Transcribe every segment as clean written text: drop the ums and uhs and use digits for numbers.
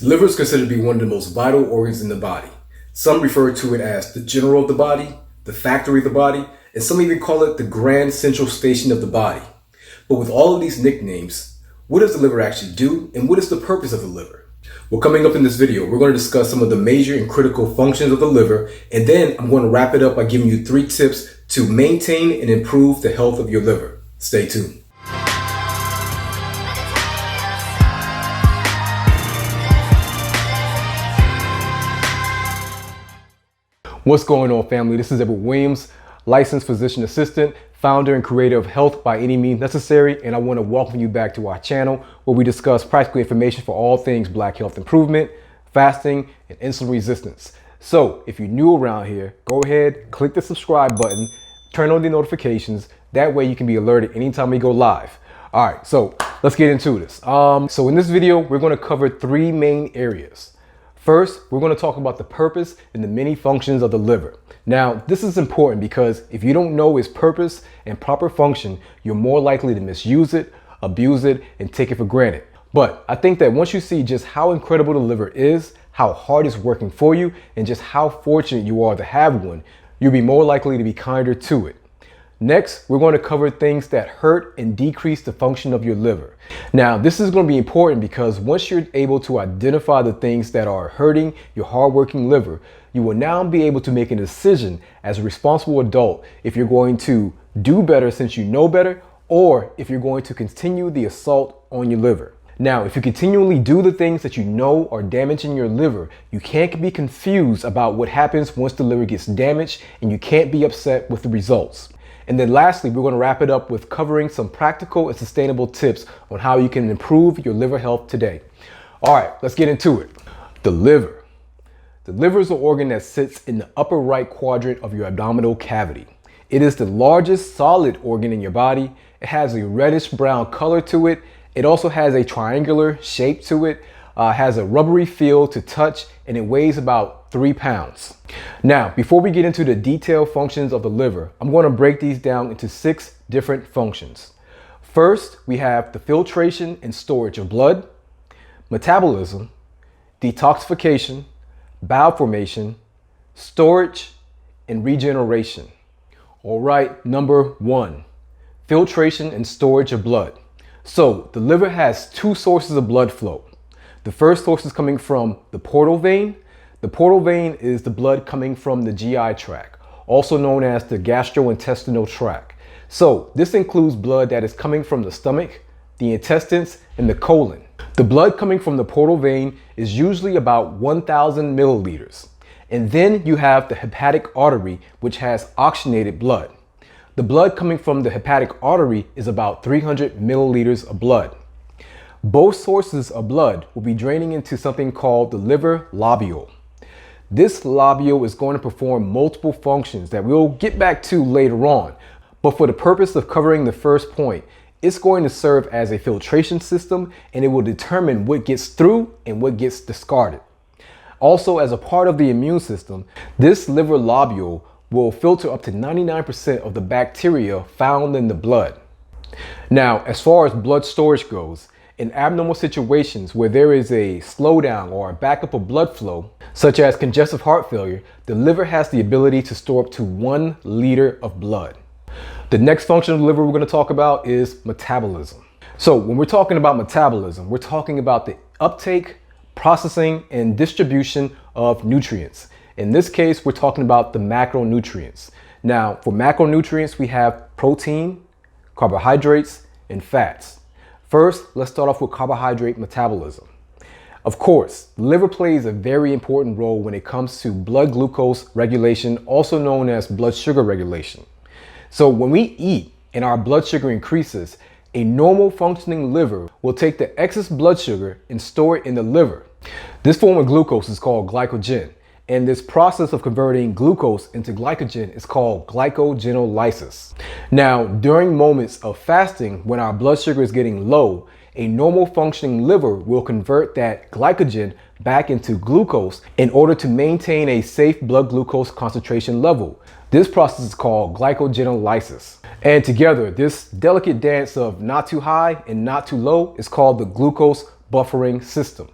The liver is considered to be one of the most vital organs in the body. Some refer to it as the general of the body, the factory of the body, and some even call it the grand central station of the body. But with all of these nicknames, what does the liver actually do, and what is the purpose of the liver? Well, coming up in this video, we're going to discuss some of the major and critical functions of the liver, and then I'm going to wrap it up by giving you 3 tips to maintain and improve the health of your liver. Stay tuned. What's going on, family? This is Edward Williams, licensed physician assistant, founder and creator of Health by Any Means Necessary, and I want to welcome you back to our channel where we discuss practical information for all things Black health improvement, fasting, and insulin resistance. So if you're new around here, go ahead, click the subscribe button, turn on the notifications. That way you can be alerted anytime we go live. All right, so let's get into this. So in this video, we're going to cover 3 main areas. First, we're going to talk about the purpose and the many functions of the liver. Now, this is important because if you don't know its purpose and proper function, you're more likely to misuse it, abuse it, and take it for granted. But I think that once you see just how incredible the liver is, how hard it's working for you, and just how fortunate you are to have one, you'll be more likely to be kinder to it. Next, we're going to cover things that hurt and decrease the function of your liver. Now, this is going to be important because once you're able to identify the things that are hurting your hardworking liver, you will now be able to make a decision as a responsible adult if you're going to do better since you know better, or if you're going to continue the assault on your liver. Now, if you continually do the things that you know are damaging your liver, you can't be confused about what happens once the liver gets damaged, and you can't be upset with the results. And then lastly, we're going to wrap it up with covering some practical and sustainable tips on how you can improve your liver health today. All right, let's get into it. The liver. The liver is an organ that sits in the upper right quadrant of your abdominal cavity. It is the largest solid organ in your body. It has a reddish brown color to it. It also has a triangular shape to it, has a rubbery feel to touch, and it weighs about 3 pounds. Now, before we get into the detailed functions of the liver, I'm going to break these down into 6 different functions. First, we have the filtration and storage of blood, metabolism, detoxification, bowel formation, storage, and regeneration. All right, number 1, filtration and storage of blood. So the liver has 2 sources of blood flow. The first source is coming from the portal vein. The portal vein is the blood coming from the GI tract, also known as the gastrointestinal tract. So this includes blood that is coming from the stomach, the intestines, and the colon. The blood coming from the portal vein is usually about 1,000 milliliters. And then you have the hepatic artery, which has oxygenated blood. The blood coming from the hepatic artery is about 300 milliliters of blood. Both sources of blood will be draining into something called the liver lobule. This lobule is going to perform multiple functions that we'll get back to later on. But for the purpose of covering the first point, it's going to serve as a filtration system, and it will determine what gets through and what gets discarded. Also, as a part of the immune system, this liver lobule will filter up to 99% of the bacteria found in the blood. Now, as far as blood storage goes, in abnormal situations where there is a slowdown or a backup of blood flow, such as congestive heart failure, the liver has the ability to store up to 1 liter of blood. The next function of the liver we're going to talk about is metabolism. So when we're talking about metabolism, we're talking about the uptake, processing, and distribution of nutrients. In this case, we're talking about the macronutrients. Now, for macronutrients, we have protein, carbohydrates, and fats. First, let's start off with carbohydrate metabolism. Of course, the liver plays a very important role when it comes to blood glucose regulation, also known as blood sugar regulation. So when we eat and our blood sugar increases, a normal functioning liver will take the excess blood sugar and store it in the liver. This form of glucose is called glycogen. And this process of converting glucose into glycogen is called glycogenolysis. Now, during moments of fasting, when our blood sugar is getting low, a normal functioning liver will convert that glycogen back into glucose in order to maintain a safe blood glucose concentration level. This process is called glycogenolysis. And together, this delicate dance of not too high and not too low is called the glucose buffering system.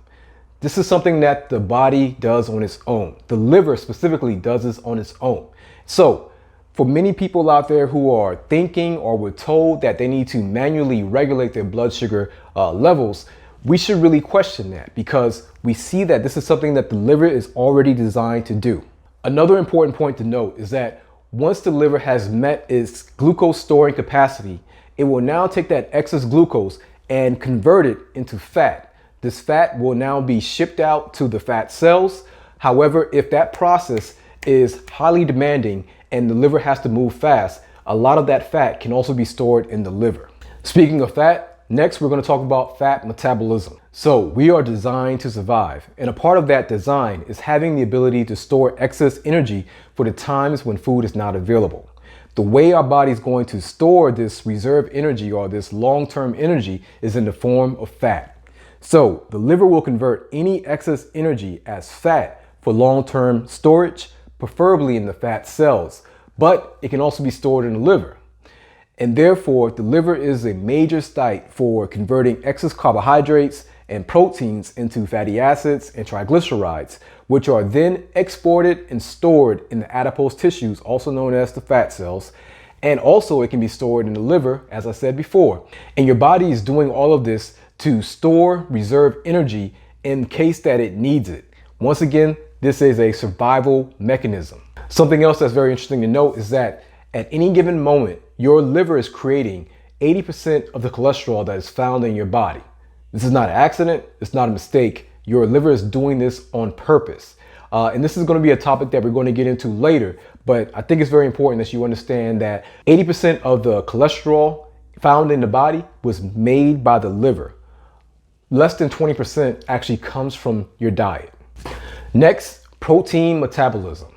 This is something that the body does on its own. The liver specifically does this on its own. So for many people out there who are thinking or were told that they need to manually regulate their blood sugar levels, we should really question that, because we see that this is something that the liver is already designed to do. Another important point to note is that once the liver has met its glucose storing capacity, it will now take that excess glucose and convert it into fat. This fat will now be shipped out to the fat cells. However, if that process is highly demanding and the liver has to move fast, a lot of that fat can also be stored in the liver. Speaking of fat, next we're going to talk about fat metabolism. So we are designed to survive, and a part of that design is having the ability to store excess energy for the times when food is not available. The way our body is going to store this reserve energy, or this long-term energy, is in the form of fat. So the liver will convert any excess energy as fat for long-term storage, preferably in the fat cells, but it can also be stored in the liver. And therefore, the liver is a major site for converting excess carbohydrates and proteins into fatty acids and triglycerides, which are then exported and stored in the adipose tissues, also known as the fat cells. And also it can be stored in the liver, as I said before. And your body is doing all of this to store reserve energy in case that it needs it. Once again, this is a survival mechanism. Something else that's very interesting to note is that at any given moment, your liver is creating 80% of the cholesterol that is found in your body. This is not an accident. It's not a mistake. Your liver is doing this on purpose. And this is going to be a topic that we're going to get into later, but I think it's very important that you understand that 80% of the cholesterol found in the body was made by the liver. Less than 20% actually comes from your diet. Next, protein metabolism.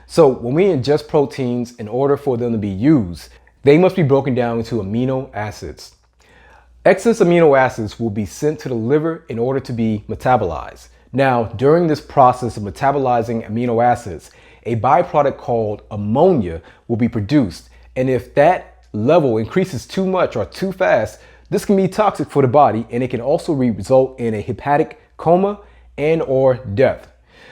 So when we ingest proteins, in order for them to be used, they must be broken down into amino acids. Excess amino acids will be sent to the liver in order to be metabolized. Now, during this process of metabolizing amino acids, a byproduct called ammonia will be produced. And if that level increases too much or too fast, this can be toxic for the body, and it can also result in a hepatic coma and or death.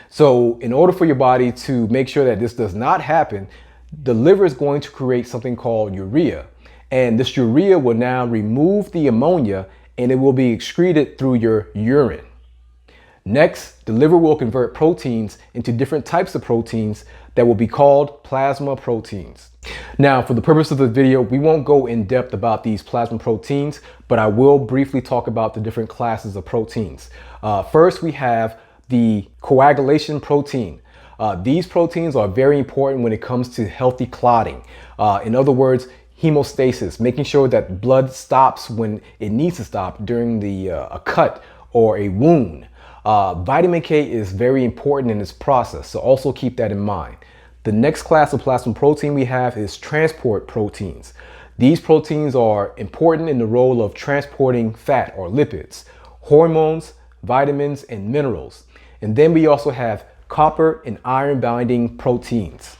So in order for your body to make sure that this does not happen, the liver is going to create something called urea. And this urea will now remove the ammonia, and it will be excreted through your urine. Next, the liver will convert proteins into different types of proteins that will be called plasma proteins. Now, for the purpose of the video, we won't go in depth about these plasma proteins, but I will briefly talk about the different classes of proteins. First, we have the coagulation protein. These proteins are very important when it comes to healthy clotting. In other words, hemostasis, making sure that blood stops when it needs to stop during a cut or a wound. Vitamin K is very important in this process, so also keep that in mind. The next class of plasma protein we have is transport proteins. These proteins are important in the role of transporting fat or lipids, hormones, vitamins, and minerals. And then we also have copper and iron binding proteins.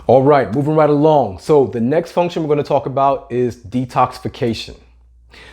All right, moving right along. So the next function we're going to talk about is detoxification.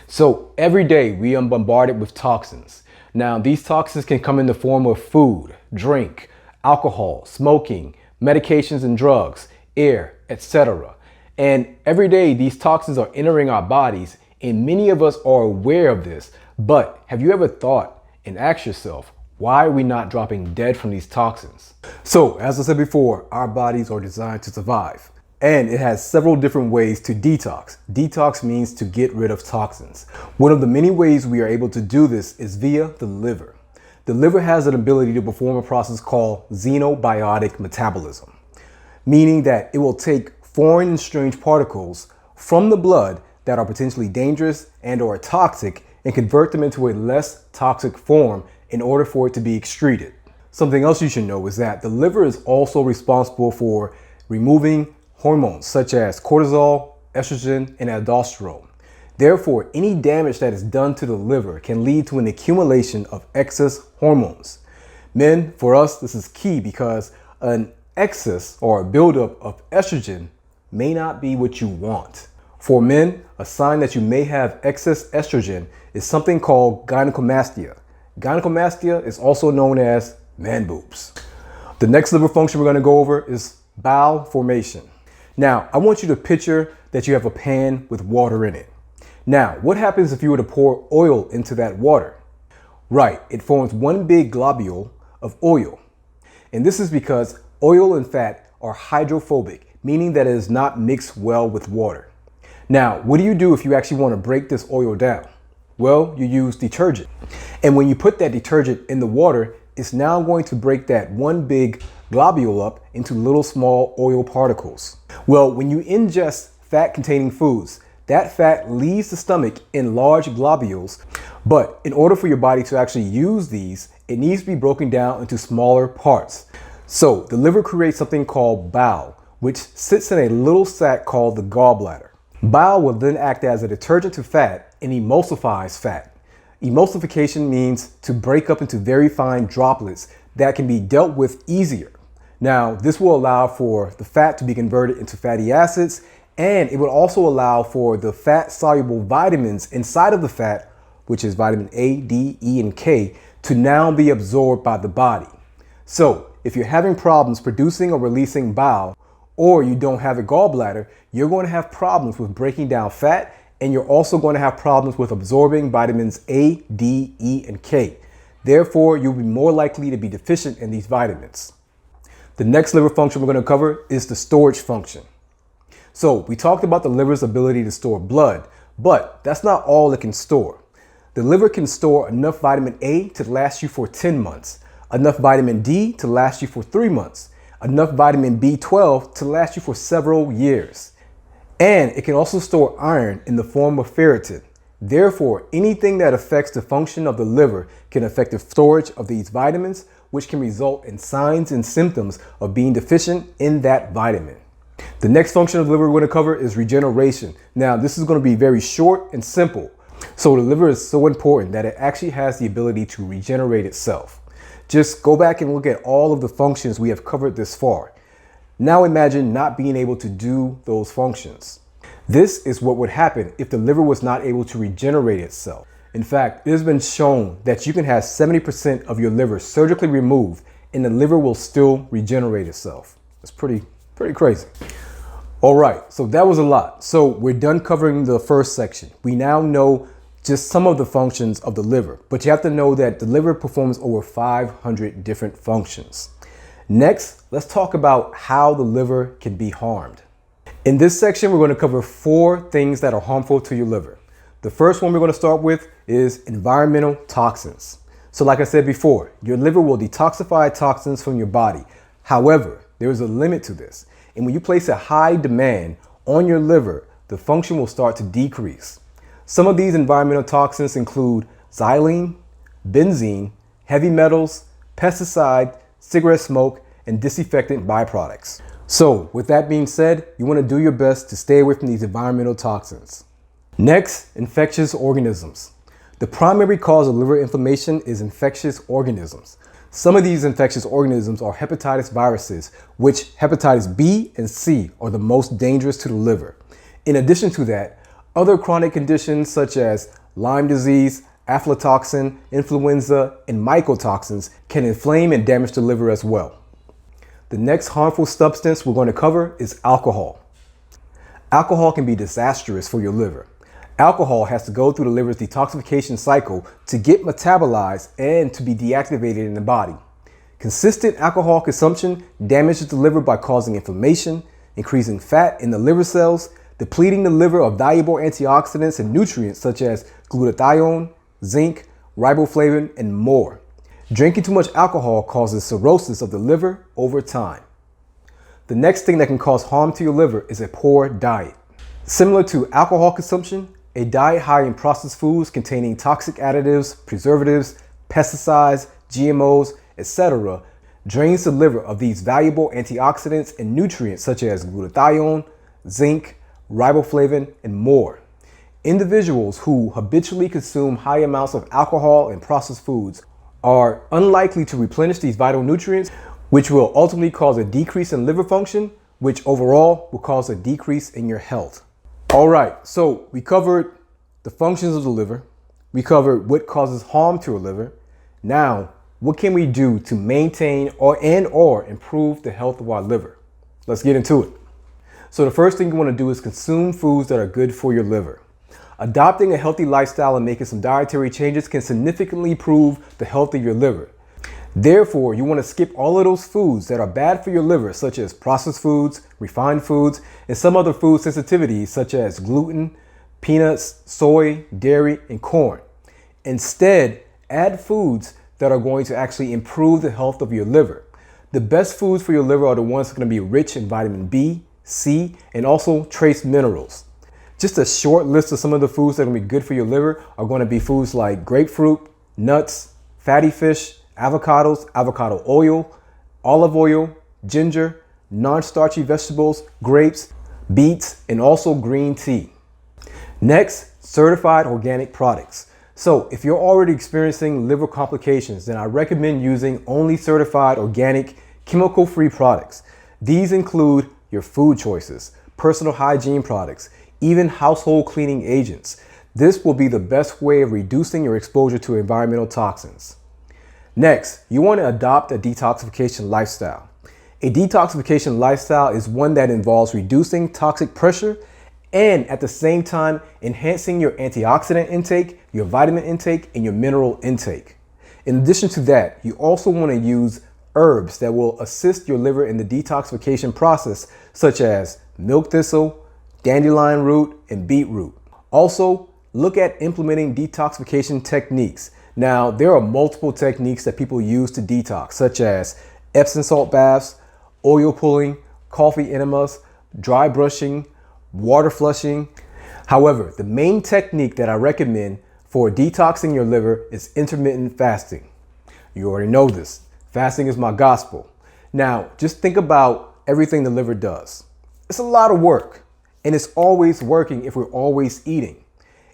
So every day we are bombarded with toxins. Now, these toxins can come in the form of food, drink, alcohol, smoking, medications and drugs, air, etc. And every day these toxins are entering our bodies, and many of us are aware of this. But have you ever thought and asked yourself, why are we not dropping dead from these toxins? So, as I said before, our bodies are designed to survive. And it has several different ways to detox. Detox means to get rid of toxins. One of the many ways we are able to do this is via the liver. The liver has an ability to perform a process called xenobiotic metabolism, meaning that it will take foreign and strange particles from the blood that are potentially dangerous and or toxic and convert them into a less toxic form in order for it to be excreted. Something else you should know is that the liver is also responsible for removing hormones such as cortisol, estrogen, and aldosterone. Therefore, any damage that is done to the liver can lead to an accumulation of excess hormones. Men, for us, this is key because an excess or a buildup of estrogen may not be what you want. For men, a sign that you may have excess estrogen is something called gynecomastia. Gynecomastia is also known as man boobs. The next liver function we're going to go over is bowel formation. Now, I want you to picture that you have a pan with water in it. Now, what happens if you were to pour oil into that water? Right, it forms one big globule of oil. And this is because oil and fat are hydrophobic, meaning that it is not mixed well with water. Now, what do you do if you actually want to break this oil down? Well, you use detergent. And when you put that detergent in the water, it's now going to break that one big globule up into little small oil particles. Well, when you ingest fat-containing foods, that fat leaves the stomach in large globules, but in order for your body to actually use these, it needs to be broken down into smaller parts. So the liver creates something called bile, which sits in a little sac called the gallbladder. Bile will then act as a detergent to fat and emulsifies fat. Emulsification means to break up into very fine droplets that can be dealt with easier. Now, this will allow for the fat to be converted into fatty acids, and it will also allow for the fat-soluble vitamins inside of the fat, which is vitamin A, D, E, and K, to now be absorbed by the body. So, if you're having problems producing or releasing bile, or you don't have a gallbladder, you're going to have problems with breaking down fat, and you're also going to have problems with absorbing vitamins A, D, E, and K. Therefore, you'll be more likely to be deficient in these vitamins. The next liver function we're going to cover is the storage function. So we talked about the liver's ability to store blood, but that's not all it can store. The liver can store enough vitamin A to last you for 10 months, enough vitamin D to last you for 3 months, enough vitamin B12 to last you for several years. And it can also store iron in the form of ferritin. Therefore, anything that affects the function of the liver can affect the storage of these vitamins, which can result in signs and symptoms of being deficient in that vitamin. The next function of the liver we're going to cover is regeneration. Now, this is going to be very short and simple. So the liver is so important that it actually has the ability to regenerate itself. Just go back and look at all of the functions we have covered this far. Now imagine not being able to do those functions. This is what would happen if the liver was not able to regenerate itself. In fact, it has been shown that you can have 70% of your liver surgically removed and the liver will still regenerate itself. It's pretty crazy. All right, so that was a lot. So we're done covering the first section. We now know just some of the functions of the liver, but you have to know that the liver performs over 500 different functions. Next, let's talk about how the liver can be harmed. In this section, we're going to cover 4 things that are harmful to your liver. The first one we're going to start with is environmental toxins. So like I said before, your liver will detoxify toxins from your body. However, there is a limit to this. And when you place a high demand on your liver, the function will start to decrease. Some of these environmental toxins include xylene, benzene, heavy metals, pesticide, cigarette smoke, and disinfectant byproducts. So with that being said, you want to do your best to stay away from these environmental toxins. Next, infectious organisms. The primary cause of liver inflammation is infectious organisms. Some of these infectious organisms are hepatitis viruses, which hepatitis B and C are the most dangerous to the liver. In addition to that, other chronic conditions such as Lyme disease, aflatoxin, influenza, and mycotoxins can inflame and damage the liver as well. The next harmful substance we're going to cover is alcohol. Alcohol can be disastrous for your liver. Alcohol has to go through the liver's detoxification cycle to get metabolized and to be deactivated in the body. Consistent alcohol consumption damages the liver by causing inflammation, increasing fat in the liver cells, depleting the liver of valuable antioxidants and nutrients such as glutathione, zinc, riboflavin, and more. Drinking too much alcohol causes cirrhosis of the liver over time. The next thing that can cause harm to your liver is a poor diet. Similar to alcohol consumption, a diet high in processed foods containing toxic additives, preservatives, pesticides, GMOs, etc. drains the liver of these valuable antioxidants and nutrients such as glutathione, zinc, riboflavin, and more. Individuals who habitually consume high amounts of alcohol and processed foods are unlikely to replenish these vital nutrients, which will ultimately cause a decrease in liver function, which overall will cause a decrease in your health. All right, so we covered the functions of the liver, we covered what causes harm to a liver, Now, what can we do to maintain or improve the health of our liver? Let's get into it. So the first thing you want to do is consume foods that are good for your liver. Adopting a healthy lifestyle and making some dietary changes can significantly improve the health of your liver. Therefore, you want to skip all of those foods that are bad for your liver, such as processed foods, refined foods, and some other food sensitivities such as gluten, peanuts, soy, dairy, and corn. Instead, add foods that are going to actually improve the health of your liver. The best foods for your liver are the ones that are going to be rich in vitamin B, C, and also trace minerals. Just a short list of some of the foods that are going to be good for your liver are going to be foods like grapefruit, nuts, fatty fish, avocados, avocado oil, olive oil, ginger, non-starchy vegetables, grapes, beets, and also green tea. Next, certified organic products. So if you're already experiencing liver complications, then I recommend using only certified organic, chemical-free products. These include your food choices, personal hygiene products, even household cleaning agents. This will be the best way of reducing your exposure to environmental toxins. Next, you want to adopt a detoxification lifestyle. A detoxification lifestyle is one that involves reducing toxic pressure and at the same time enhancing your antioxidant intake, your vitamin intake, and your mineral intake. In addition to that, you also want to use herbs that will assist your liver in the detoxification process, such as milk thistle, dandelion root, and beetroot. Also, look at implementing detoxification techniques. Now, there are multiple techniques that people use to detox, such as Epsom salt baths, oil pulling, coffee enemas, dry brushing, water flushing. However, the main technique that I recommend for detoxing your liver is intermittent fasting. You already know this. Fasting is my gospel. Now, just think about everything the liver does. It's a lot of work, and it's always working if we're always eating.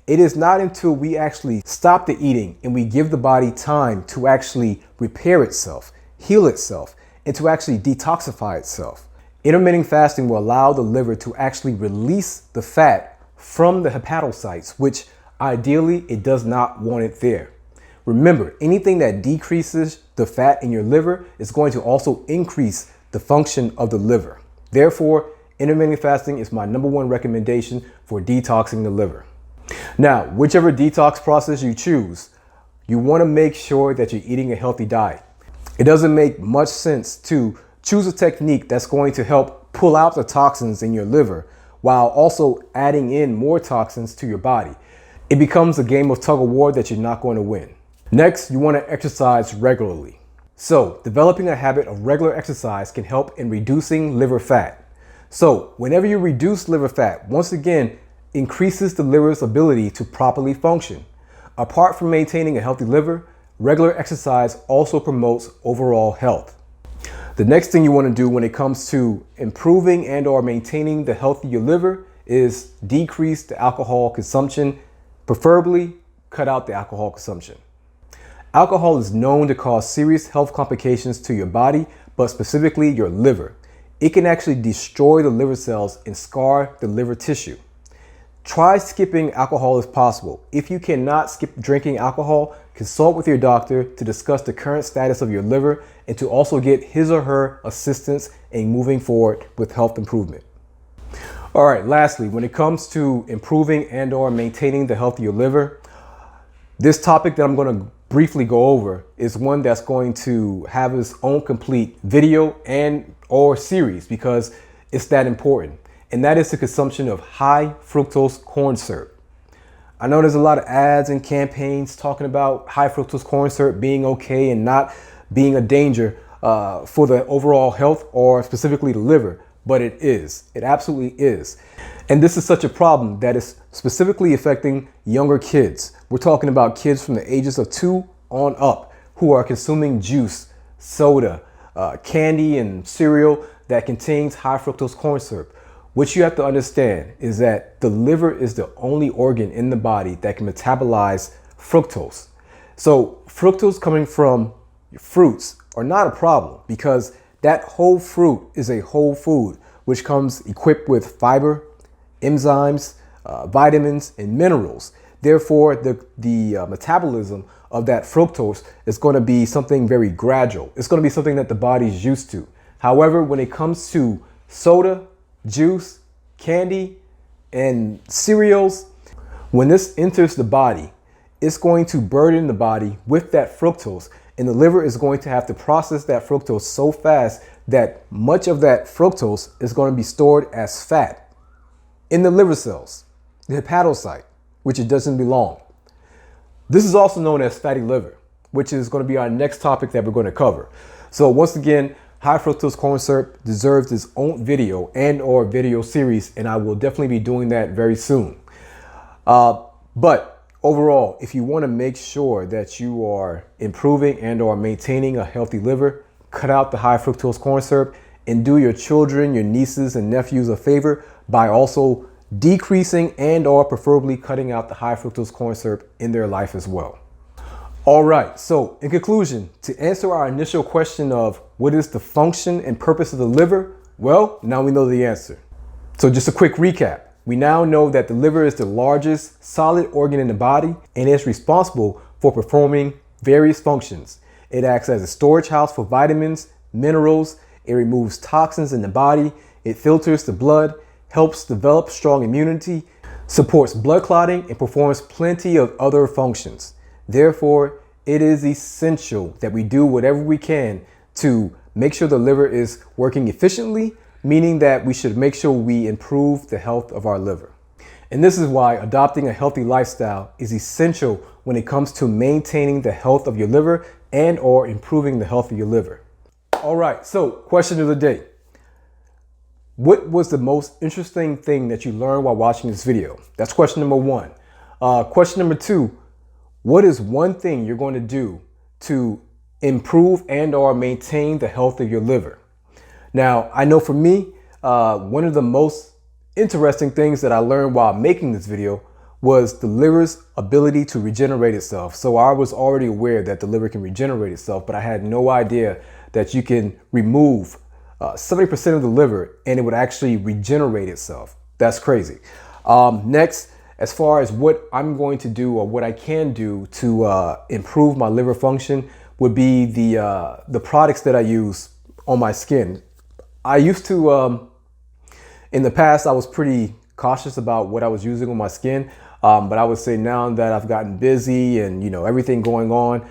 It is not until we actually stop the eating and we give the body time to actually repair itself, heal itself, and to actually detoxify itself. Intermittent fasting will allow the liver to actually release the fat from the hepatocytes, which ideally it does not want it there. Remember, anything that decreases the fat in your liver is going to also increase the function of the liver. Therefore, intermittent fasting is my #1 recommendation for detoxing the liver. Now, whichever detox process you choose, you want to make sure that you're eating a healthy diet. It doesn't make much sense to choose a technique that's going to help pull out the toxins in your liver while also adding in more toxins to your body. It becomes a game of tug of war that you're not going to win. Next, you want to exercise regularly. So, developing a habit of regular exercise can help in reducing liver fat. So, whenever you reduce liver fat, once again, increases the liver's ability to properly function. Apart from maintaining a healthy liver, regular exercise also promotes overall health. The next thing you want to do when it comes to improving and/or maintaining the health of your liver is decrease the alcohol consumption, preferably cut out the alcohol consumption. Alcohol is known to cause serious health complications to your body, but specifically your liver. It can actually destroy the liver cells and scar the liver tissue. Try skipping alcohol if possible. If you cannot skip drinking alcohol, consult with your doctor to discuss the current status of your liver and to also get his or her assistance in moving forward with health improvement. All right, lastly, when it comes to improving and/or maintaining the health of your liver, this topic that I'm going to briefly go over is one that's going to have its own complete video and/or series because it's that important. And that is the consumption of high fructose corn syrup. I know there's a lot of ads and campaigns talking about high fructose corn syrup being okay and not being a danger for the overall health or specifically the liver, but it is. It absolutely is. And this is such a problem that is specifically affecting younger kids. We're talking about kids from the ages of 2 on up who are consuming juice, soda, candy, and cereal that contains high fructose corn syrup. What you have to understand is that the liver is the only organ in the body that can metabolize fructose. So fructose coming from fruits are not a problem because that whole fruit is a whole food, which comes equipped with fiber, enzymes, vitamins, and minerals. Therefore, the metabolism of that fructose is going to be something very gradual. It's going to be something that the body's used to. However, when it comes to soda, juice, candy, and cereals, when this enters the body, it's going to burden the body with that fructose, and the liver is going to have to process that fructose so fast that much of that fructose is going to be stored as fat in the liver cells, the hepatocyte, which it doesn't belong. This is also known as fatty liver, which is going to be our next topic that we're going to cover. So once again, high fructose corn syrup deserves its own video and/or video series, and I will definitely be doing that very soon. But overall, if you want to make sure that you are improving and/or maintaining a healthy liver, cut out the high fructose corn syrup and do your children, your nieces and nephews a favor by also decreasing and/or preferably cutting out the high fructose corn syrup in their life as well. All right, so in conclusion, to answer our initial question of what is the function and purpose of the liver, well, now we know the answer. So just a quick recap. We now know that the liver is the largest solid organ in the body and is responsible for performing various functions. It acts as a storage house for vitamins, minerals, it removes toxins in the body, it filters the blood, helps develop strong immunity, supports blood clotting, and performs plenty of other functions. Therefore, it is essential that we do whatever we can to make sure the liver is working efficiently, meaning that we should make sure we improve the health of our liver. And this is why adopting a healthy lifestyle is essential when it comes to maintaining the health of your liver and/or improving the health of your liver. All right, so question of the day. What was the most interesting thing that you learned while watching this video? That's question number one. Question number two, what is one thing you're going to do to improve and/or maintain the health of your liver? Now, I know for me, one of the most interesting things that I learned while making this video was the liver's ability to regenerate itself. So I was already aware that the liver can regenerate itself, but I had no idea that you can remove 70% of the liver and it would actually regenerate itself. That's crazy. Next, as far as what I'm going to do or what I can do to improve my liver function would be the products that I use on my skin. I used to, in the past, I was pretty cautious about what I was using on my skin. But I would say now that I've gotten busy and, everything going on,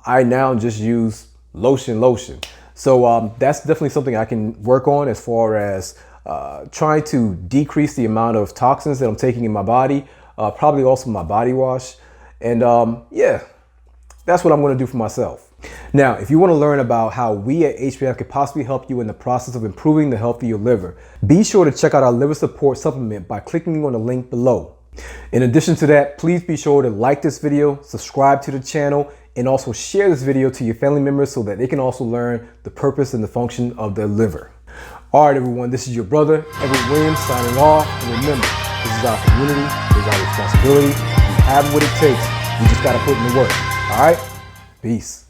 I now just use lotion. So that's definitely something I can work on as far as trying to decrease the amount of toxins that I'm taking in my body, probably also my body wash. And yeah, that's what I'm going to do for myself. Now, if you want to learn about how we at H-BAMN could possibly help you in the process of improving the health of your liver, be sure to check out our liver support supplement by clicking on the link below. In addition to that, please be sure to like this video, subscribe to the channel, and also share this video to your family members so that they can also learn the purpose and the function of their liver. All right, everyone, this is your brother, Edward Williams, signing off. And remember, this is our community, this is our responsibility. We have what it takes. We just got to put in the work. All right? Peace.